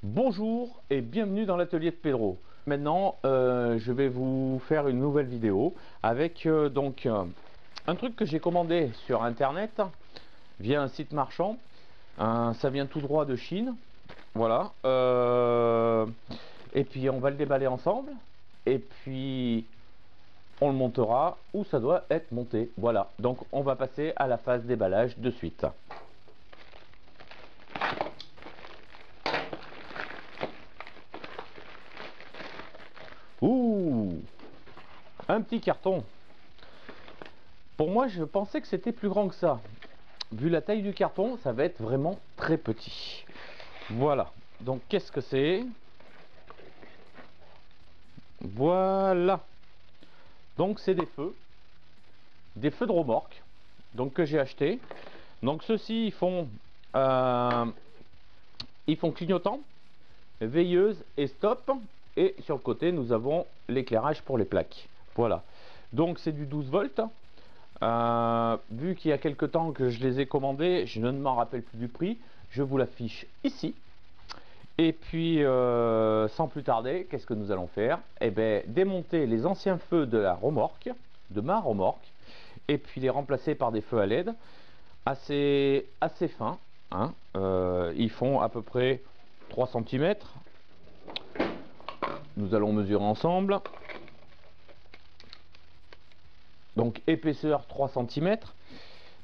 Bonjour et bienvenue dans l'atelier de Pedro. Maintenant, je vais vous faire une nouvelle vidéo avec un truc que j'ai commandé sur internet via un site marchand. Ça vient tout droit de Chine. Voilà. Et puis on va le déballer ensemble. Et puis on le montera où ça doit être monté. Voilà. Donc on va passer à la phase déballage de suite. Ouh, un petit carton. Pour moi, je pensais que c'était plus grand que ça. Vu la taille du carton, ça va être vraiment très petit. Voilà. Donc, qu'est-ce que c'est? Voilà. Donc, c'est des feux de remorque. Donc, que j'ai acheté. Donc, ceux-ci, ils font clignotant, veilleuse et stop. Et sur le côté, nous avons l'éclairage pour les plaques. Voilà. Donc, c'est du 12 volts. Vu qu'il y a quelques temps que je les ai commandés, je ne m'en rappelle plus du prix. Je vous l'affiche ici. Et puis, sans plus tarder, qu'est-ce que nous allons faire? Eh bien, démonter les anciens feux de la remorque, de ma remorque, et puis les remplacer par des feux à LED assez fins. Hein. Ils font à peu près 3 cm. Nous allons mesurer ensemble. Donc épaisseur 3 cm.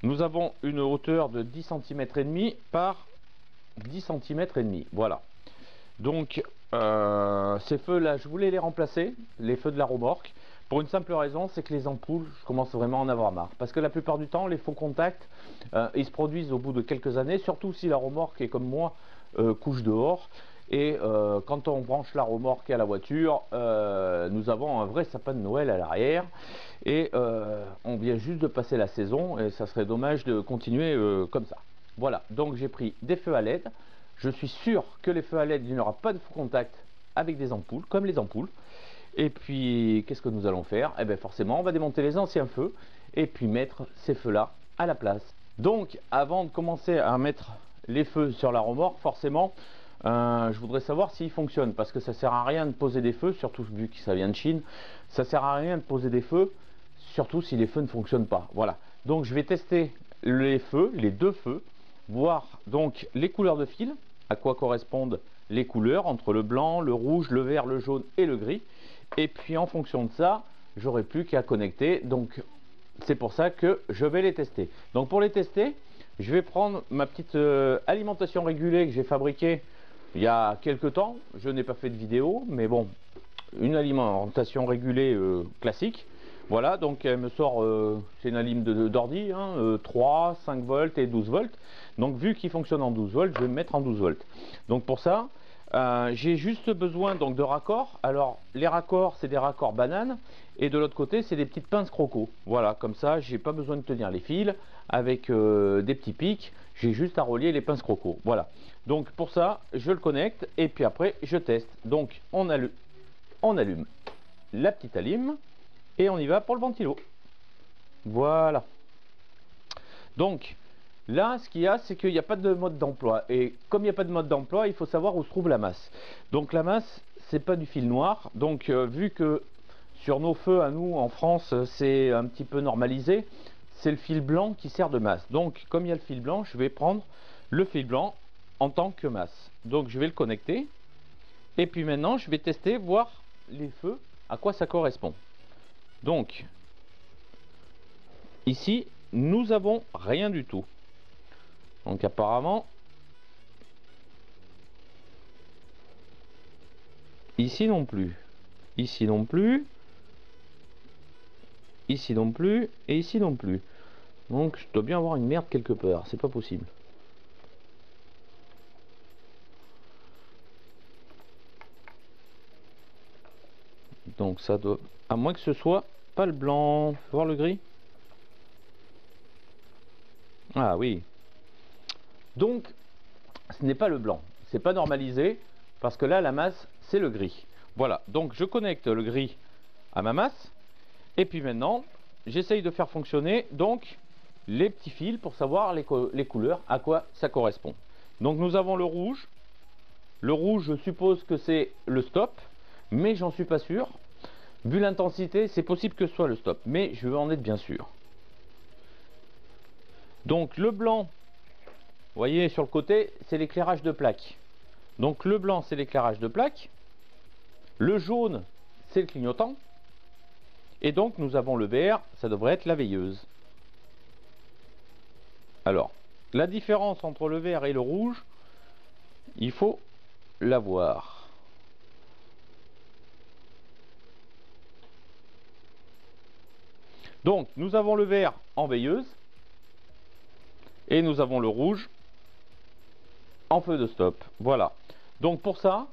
Nous avons une hauteur de 10 cm et demi par 10 cm et demi. Voilà. Donc ces feux là, je voulais les remplacer, les feux de la remorque, pour une simple raison, c'est que les ampoules, je commence vraiment à en avoir marre. Parce que la plupart du temps, les faux contacts, ils se produisent au bout de quelques années, surtout si la remorque est comme moi, couche dehors. Et quand on branche la remorque à la voiture, nous avons un vrai sapin de Noël à l'arrière. Et on vient juste de passer la saison et ça serait dommage de continuer comme ça. Voilà, donc j'ai pris des feux à LED. Je suis sûr que les feux à LED, il n'y aura pas de faux contact avec des ampoules, comme les ampoules. Et puis, qu'est-ce que nous allons faire? Eh bien forcément, on va démonter les anciens feux et puis mettre ces feux-là à la place. Donc, avant de commencer à mettre les feux sur la remorque, forcément, je voudrais savoir s'ils fonctionnent, parce que ça sert à rien de poser des feux, surtout vu que ça vient de Chine, ça sert à rien de poser des feux, surtout si les feux ne fonctionnent pas. Voilà. Donc, je vais tester les feux, les deux feux, voir donc les couleurs de fil, à quoi correspondent les couleurs entre le blanc, le rouge, le vert, le jaune et le gris. Et puis en fonction de ça, j'aurai plus qu'à connecter. Donc c'est pour ça que je vais les tester. Donc pour les tester, je vais prendre ma petite alimentation régulée que j'ai fabriquée il y a quelques temps. Je n'ai pas fait de vidéo, mais bon, une alimentation régulée classique. Voilà, donc elle me sort, c'est une alim d'ordi, 3, 5 volts et 12 volts. Donc vu qu'il fonctionne en 12 volts, je vais me mettre en 12 volts. Donc pour ça, j'ai juste besoin donc de raccords. Alors les raccords, c'est des raccords bananes. Et de l'autre côté, c'est des petites pinces croco. Voilà, comme ça, j'ai pas besoin de tenir les fils avec des petits pics. J'ai juste à relier les pinces croco. Voilà. Donc pour ça, je le connecte et puis après, je teste. Donc on allume la petite alim. Et on y va pour le ventilo. Voilà. Donc, là, ce qu'il y a, c'est qu'il n'y a pas de mode d'emploi. Et comme il n'y a pas de mode d'emploi, il faut savoir où se trouve la masse. Donc, la masse, c'est pas du fil noir. Donc, vu que sur nos feux, à nous, en France, c'est un petit peu normalisé, c'est le fil blanc qui sert de masse. Donc, comme il y a le fil blanc, je vais prendre le fil blanc en tant que masse. Donc, je vais le connecter. Et puis maintenant, je vais tester, voir les feux, à quoi ça correspond. Donc, ici, nous avons rien du tout. Donc apparemment, ici non plus. Ici non plus. Ici non plus. Et ici non plus. Donc je dois bien avoir une merde quelque part. C'est pas possible. Donc ça doit... À moins que ce soit pas le blanc. Faut voir le gris. Ah oui. Donc, ce n'est pas le blanc. C'est pas normalisé. Parce que là, la masse, c'est le gris. Voilà. Donc, je connecte le gris à ma masse. Et puis maintenant, j'essaye de faire fonctionner donc les petits fils pour savoir les couleurs, à quoi ça correspond. Donc, nous avons le rouge. Le rouge, je suppose que c'est le stop, mais j'en suis pas sûr. Vu l'intensité, c'est possible que ce soit le stop, mais je veux en être bien sûr. Donc le blanc, vous voyez sur le côté, c'est l'éclairage de plaque. Donc le blanc, c'est l'éclairage de plaque. Le jaune, c'est le clignotant. Et donc nous avons le vert, ça devrait être la veilleuse. Alors, la différence entre le vert et le rouge, il faut la voir. Donc nous avons le vert en veilleuse. Et nous avons le rouge en feu de stop. Voilà. Donc pour ça,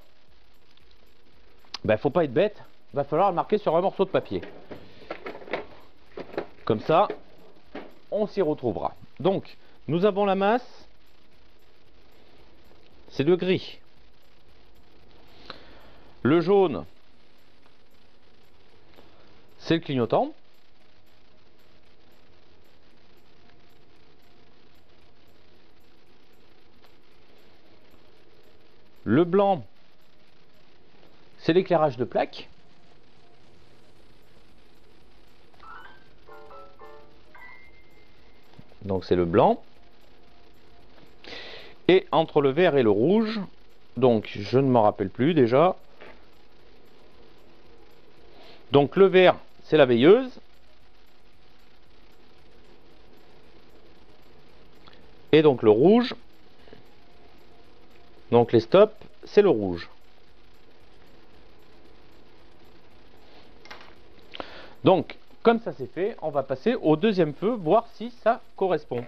faut pas être bête. Va falloir le marquer sur un morceau de papier. Comme ça, on s'y retrouvera. Donc, nous avons la masse. C'est le gris. Le jaune, c'est le clignotant. Le blanc, c'est l'éclairage de plaque. Donc c'est le blanc. Et entre le vert et le rouge, donc je ne m'en rappelle plus déjà. Donc le vert, c'est la veilleuse. Et donc le rouge, donc les stops, c'est le rouge. Donc, comme ça c'est fait, on va passer au deuxième feu, voir si ça correspond.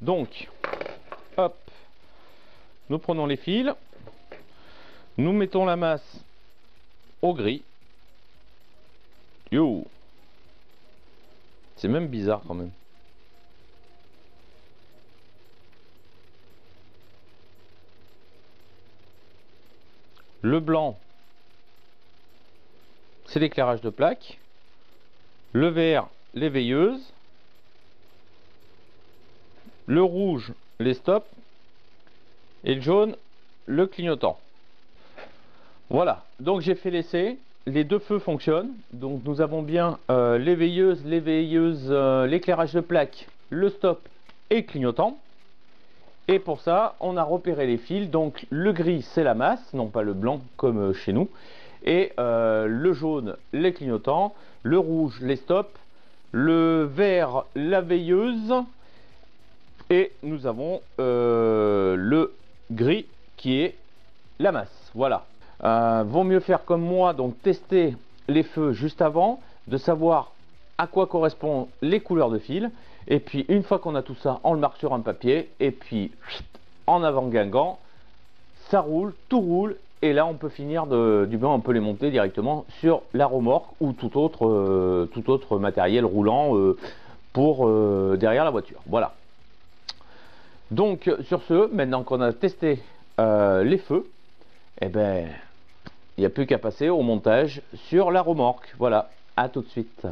Donc, hop, nous prenons les fils, nous mettons la masse au gris. Yo, c'est même bizarre quand même. Le blanc, c'est l'éclairage de plaque. Le vert, les veilleuses. Le rouge, les stops. Et le jaune, le clignotant. Voilà, donc j'ai fait l'essai. Les deux feux fonctionnent. Donc nous avons bien les veilleuses, l'éclairage de plaque, le stop et le clignotant. Et pour ça, on a repéré les fils. Donc le gris, c'est la masse, non pas le blanc comme chez nous. Et le jaune, les clignotants. Le rouge, les stops. Le vert, la veilleuse. Et nous avons le gris qui est la masse. Voilà. Vaut mieux faire comme moi, donc tester les feux juste avant, de savoir à quoi correspondent les couleurs de fil. Et puis une fois qu'on a tout ça, on le marque sur un papier. Et puis en avant Guingamp, ça roule, tout roule. Et là on peut finir du moins on peut les monter directement sur la remorque ou tout autre matériel roulant pour derrière la voiture. Voilà. Donc sur ce, maintenant qu'on a testé les feux, eh ben il n'y a plus qu'à passer au montage sur la remorque. Voilà, à tout de suite.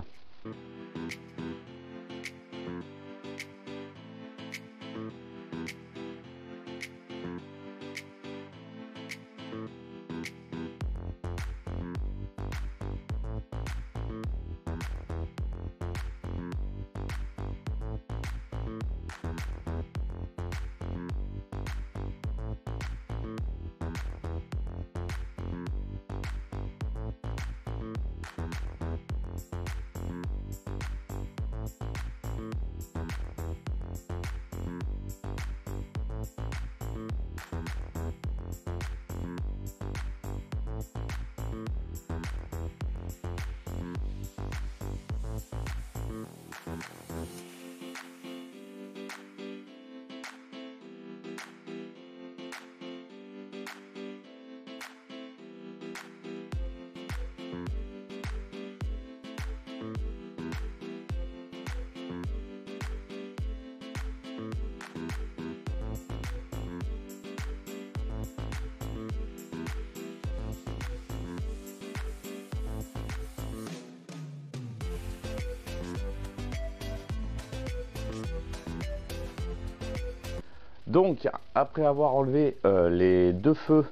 Donc après avoir enlevé les deux feux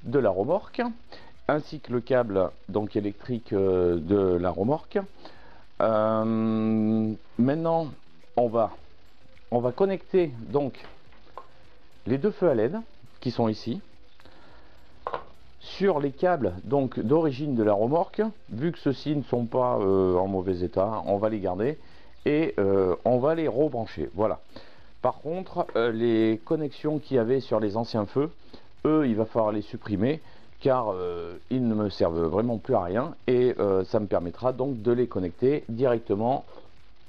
de la remorque, ainsi que le câble donc électrique de la remorque. Maintenant, on va connecter donc les deux feux à LED qui sont ici sur les câbles donc d'origine de la remorque. Vu que ceux-ci ne sont pas en mauvais état, on va les garder et on va les rebrancher. Voilà. Par contre, les connexions qu'il y avait sur les anciens feux, eux, il va falloir les supprimer car ils ne me servent vraiment plus à rien et ça me permettra donc de les connecter directement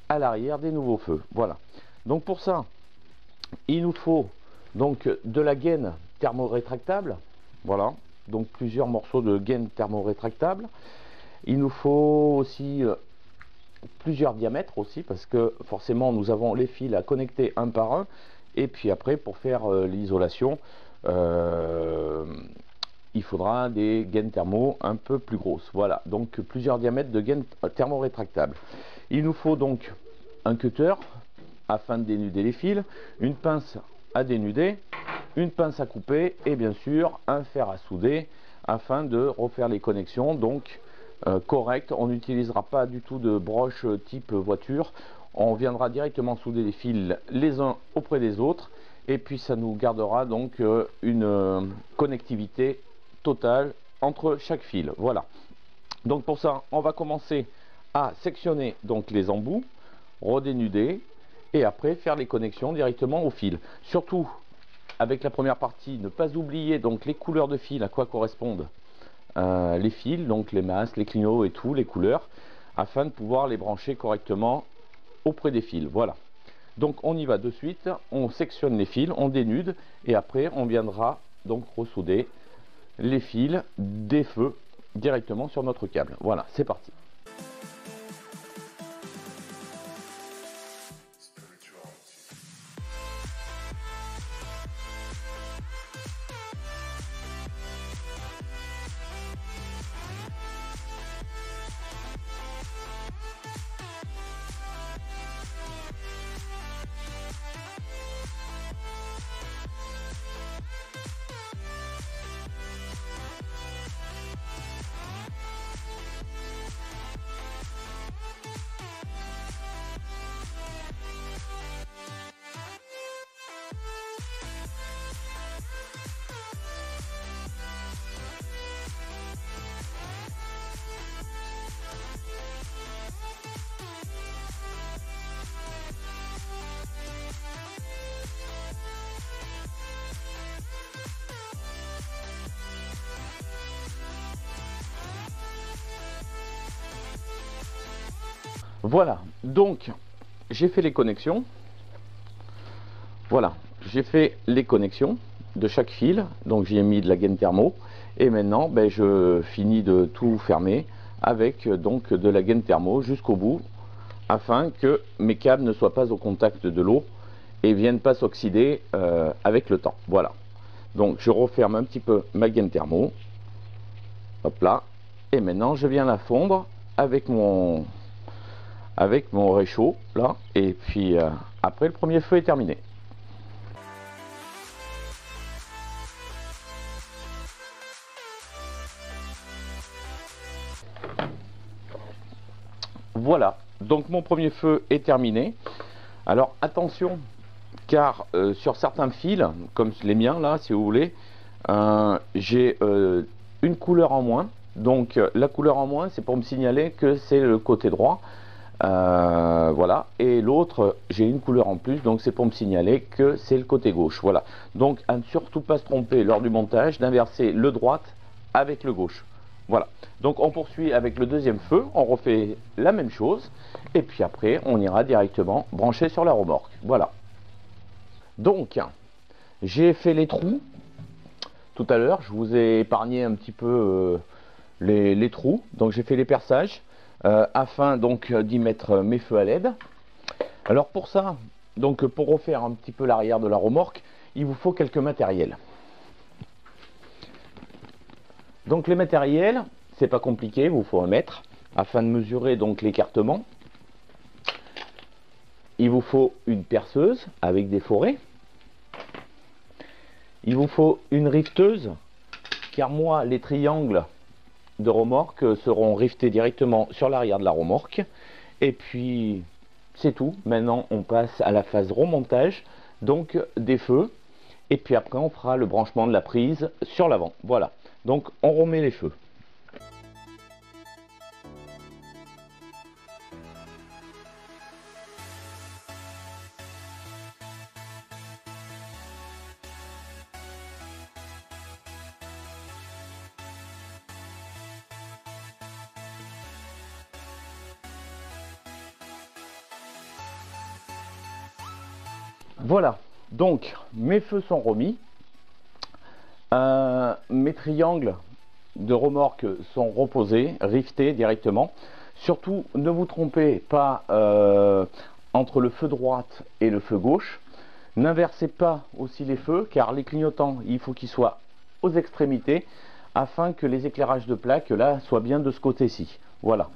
à l'arrière des nouveaux feux. Voilà. Donc pour ça, il nous faut donc de la gaine thermorétractable. Voilà. Donc plusieurs morceaux de gaine thermorétractable. Il nous faut aussi plusieurs diamètres aussi, parce que forcément nous avons les fils à connecter un par un, et puis après pour faire l'isolation il faudra des gaines thermo un peu plus grosses. Voilà, donc plusieurs diamètres de gaine thermorétractable. Il nous faut donc un cutter afin de dénuder les fils, une pince à dénuder, une pince à couper et bien sûr un fer à souder afin de refaire les connexions donc correctes. On n'utilisera pas du tout de broche type voiture, on viendra directement souder les fils les uns auprès des autres et puis ça nous gardera donc une connectivité totale entre chaque fil. Voilà, donc pour ça on va commencer à sectionner donc les embouts, redénuder et après faire les connexions directement au fil. Surtout avec la première partie, ne pas oublier donc les couleurs de fil, à quoi correspondent les fils, donc les masses, les clignots et tout, les couleurs, afin de pouvoir les brancher correctement auprès des fils. Voilà, donc on y va de suite, on sectionne les fils, on dénude et après on viendra donc ressouder les fils des feux directement sur notre câble. Voilà, c'est parti. Voilà, donc j'ai fait les connexions. Voilà, j'ai fait les connexions de chaque fil. Donc j'y ai mis de la gaine thermo. Et maintenant, ben, je finis de tout fermer avec donc de la gaine thermo jusqu'au bout, afin que mes câbles ne soient pas au contact de l'eau et viennent pas s'oxyder avec le temps. Voilà. Donc je referme un petit peu ma gaine thermo. Hop là. Et maintenant je viens la fondre avec mon réchaud là, et puis après le premier feu est terminé. Voilà, donc mon premier feu est terminé. Alors attention, car sur certains fils comme les miens là, si vous voulez, j'ai une couleur en moins. Donc la couleur en moins, c'est pour me signaler que c'est le côté droit. Voilà, et l'autre j'ai une couleur en plus, donc c'est pour me signaler que c'est le côté gauche. Voilà, donc à ne surtout pas se tromper lors du montage d'inverser le droite avec le gauche. Voilà, donc on poursuit avec le deuxième feu, on refait la même chose et puis après on ira directement brancher sur la remorque. Voilà, donc j'ai fait les trous tout à l'heure, je vous ai épargné un petit peu les trous, donc j'ai fait les perçages afin donc d'y mettre mes feux à LED. Alors pour ça, donc pour refaire un petit peu l'arrière de la remorque, il vous faut quelques matériels. Donc les matériels, c'est pas compliqué, il vous faut un mètre afin de mesurer donc l'écartement. Il vous faut une perceuse avec des forets. Il vous faut une rifteuse car moi les triangles de remorque seront riftés directement sur l'arrière de la remorque. Et puis c'est tout. Maintenant on passe à la phase remontage, donc des feux, et puis après on fera le branchement de la prise sur l'avant. Voilà, donc on remet les feux. Voilà, donc mes feux sont remis, mes triangles de remorque sont reposés, riftés directement. Surtout, ne vous trompez pas entre le feu droite et le feu gauche. N'inversez pas aussi les feux, car les clignotants, il faut qu'ils soient aux extrémités, afin que les éclairages de plaque là soient bien de ce côté-ci. Voilà.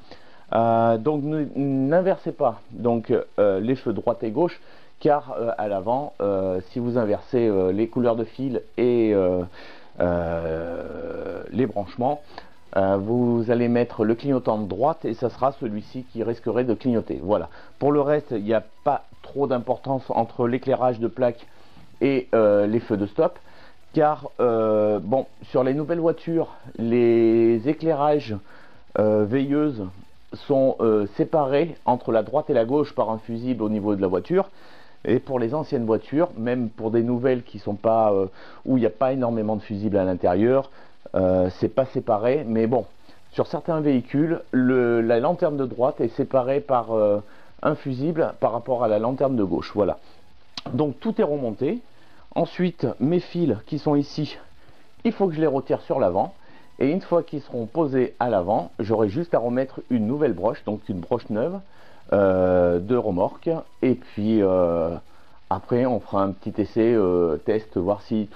Donc n'inversez pas donc les feux droite et gauche, car à l'avant, si vous inversez les couleurs de fil et les branchements, vous allez mettre le clignotant de droite et ça sera celui-ci qui risquerait de clignoter. Voilà. Pour le reste, il n'y a pas trop d'importance entre l'éclairage de plaque et les feux de stop, car bon, sur les nouvelles voitures, les éclairages veilleuses sont séparés entre la droite et la gauche par un fusible au niveau de la voiture. Et pour les anciennes voitures, même pour des nouvelles qui sont pas où il n'y a pas énormément de fusibles à l'intérieur, c'est pas séparé. Mais bon, sur certains véhicules, la lanterne de droite est séparée par un fusible par rapport à la lanterne de gauche. Voilà. Donc tout est remonté. Ensuite, mes fils qui sont ici, il faut que je les retire sur l'avant. Et une fois qu'ils seront posés à l'avant, j'aurai juste à remettre une nouvelle broche, donc une broche neuve de remorque. Et puis après on fera un petit essai test, voir si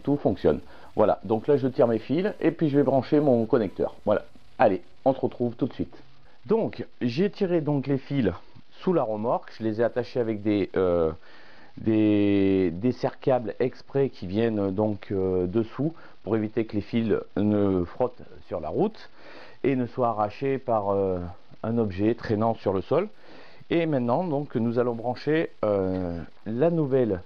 tout fonctionne. Voilà, donc là je tire mes fils et puis je vais brancher mon connecteur. Voilà, allez, on se retrouve tout de suite. Donc j'ai tiré donc les fils sous la remorque, je les ai attachés avec des serre-câbles exprès qui viennent donc dessous, pour éviter que les fils ne frottent sur la route et ne soient arrachés par un objet traînant sur le sol. Et maintenant donc nous allons brancher la nouvelle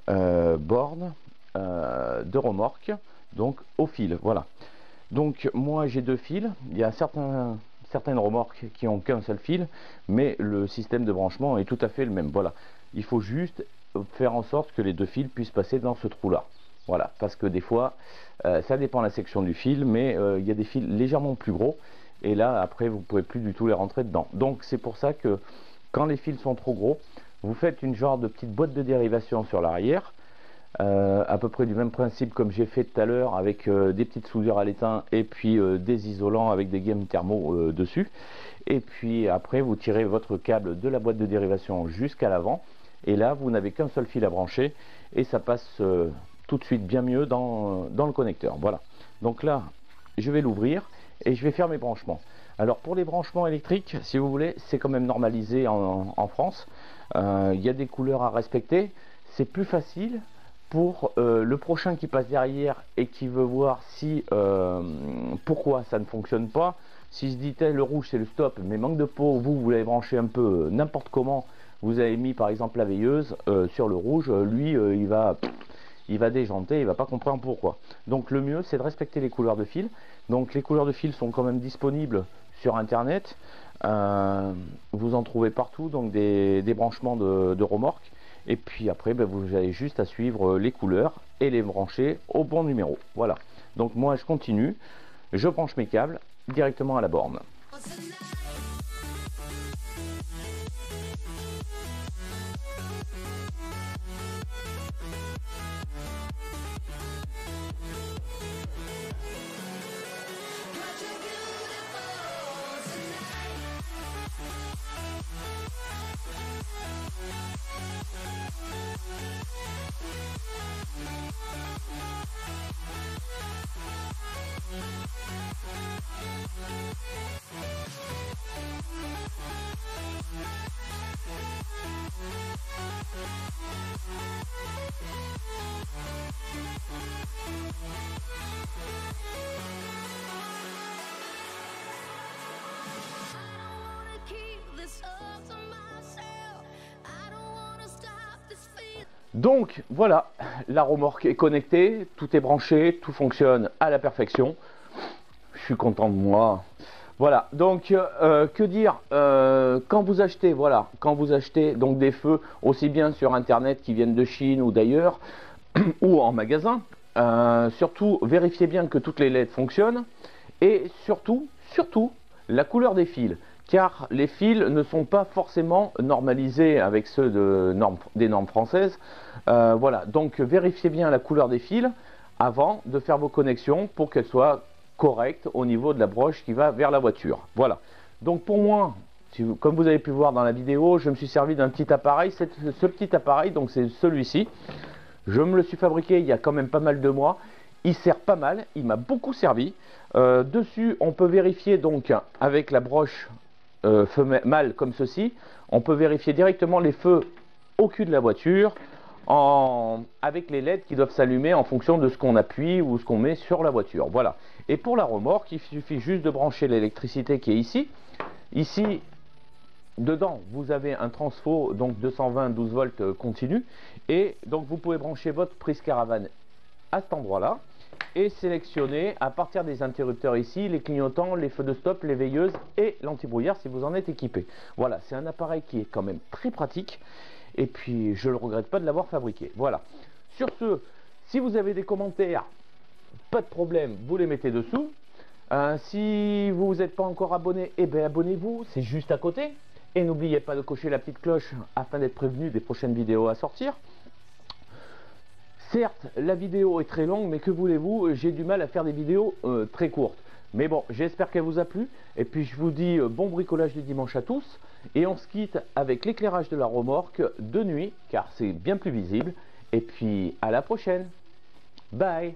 borne de remorque donc au fil. Voilà, donc moi j'ai deux fils. Il y a certaines remorques qui ont qu'un seul fil, mais le système de branchement est tout à fait le même. Voilà, il faut juste faire en sorte que les deux fils puissent passer dans ce trou là. Voilà, parce que des fois ça dépend de la section du fil, mais il y a des fils légèrement plus gros et là après vous pouvez plus du tout les rentrer dedans. Donc c'est pour ça que quand les fils sont trop gros, vous faites une genre de petite boîte de dérivation sur l'arrière, à peu près du même principe comme j'ai fait tout à l'heure, avec des petites soudures à l'étain et puis des isolants avec des gammes thermo dessus. Et puis après vous tirez votre câble de la boîte de dérivation jusqu'à l'avant, et là vous n'avez qu'un seul fil à brancher et ça passe tout de suite bien mieux dans le connecteur. Voilà, donc là je vais l'ouvrir et je vais faire mes branchements. Alors pour les branchements électriques, si vous voulez, c'est quand même normalisé en France. Il y a des couleurs à respecter. C'est plus facile pour le prochain qui passe derrière et qui veut voir si pourquoi ça ne fonctionne pas. Si se dit le rouge c'est le stop, mais manque de peau, vous l'avez branché un peu n'importe comment, vous avez mis par exemple la veilleuse sur le rouge, lui il va déjanter, il va pas comprendre pourquoi. Donc le mieux c'est de respecter les couleurs de fil. Donc les couleurs de fil sont quand même disponibles sur internet, vous en trouvez partout, donc des branchements de remorque, et puis après vous avez juste à suivre les couleurs et les brancher au bon numéro. Voilà, donc moi je continue, je branche mes câbles directement à la borne. Donc voilà, la remorque est connectée, tout est branché, tout fonctionne à la perfection. Je suis content de moi. Voilà, donc que dire, quand vous achetez, voilà, quand vous achetez donc des feux, aussi bien sur internet qui viennent de Chine ou d'ailleurs, ou en magasin, surtout vérifiez bien que toutes les LED fonctionnent, et surtout la couleur des fils, car les fils ne sont pas forcément normalisés avec ceux des normes françaises. Voilà, donc vérifiez bien la couleur des fils avant de faire vos connexions pour qu'elles soient correctes au niveau de la broche qui va vers la voiture. Voilà, donc pour moi, comme vous avez pu voir dans la vidéo, je me suis servi d'un petit appareil. Ce petit appareil, donc c'est celui-ci. Je me le suis fabriqué il y a quand même pas mal de mois. Il sert pas mal, il m'a beaucoup servi. Dessus, on peut vérifier donc avec la broche feu mâle comme ceci. On peut vérifier directement les feux au cul de la voiture avec les LED qui doivent s'allumer en fonction de ce qu'on appuie ou ce qu'on met sur la voiture. Voilà. Et pour la remorque, il suffit juste de brancher l'électricité qui est ici. Ici, dedans, vous avez un transfo, donc 220 12 volts continu. Et donc, vous pouvez brancher votre prise caravane à cet endroit-là et sélectionner à partir des interrupteurs ici, les clignotants, les feux de stop, les veilleuses et l'antibrouillard si vous en êtes équipé. Voilà, c'est un appareil qui est quand même très pratique. Et puis, je ne le regrette pas de l'avoir fabriqué. Voilà. Sur ce, si vous avez des commentaires, pas de problème, vous les mettez dessous. Si vous n'êtes pas encore abonné, eh bien abonnez-vous, c'est juste à côté. Et n'oubliez pas de cocher la petite cloche afin d'être prévenu des prochaines vidéos à sortir. Certes, la vidéo est très longue, mais que voulez-vous, j'ai du mal à faire des vidéos très courtes. Mais bon, j'espère qu'elle vous a plu. Et puis je vous dis bon bricolage du dimanche à tous. Et on se quitte avec l'éclairage de la remorque de nuit, car c'est bien plus visible. Et puis à la prochaine. Bye.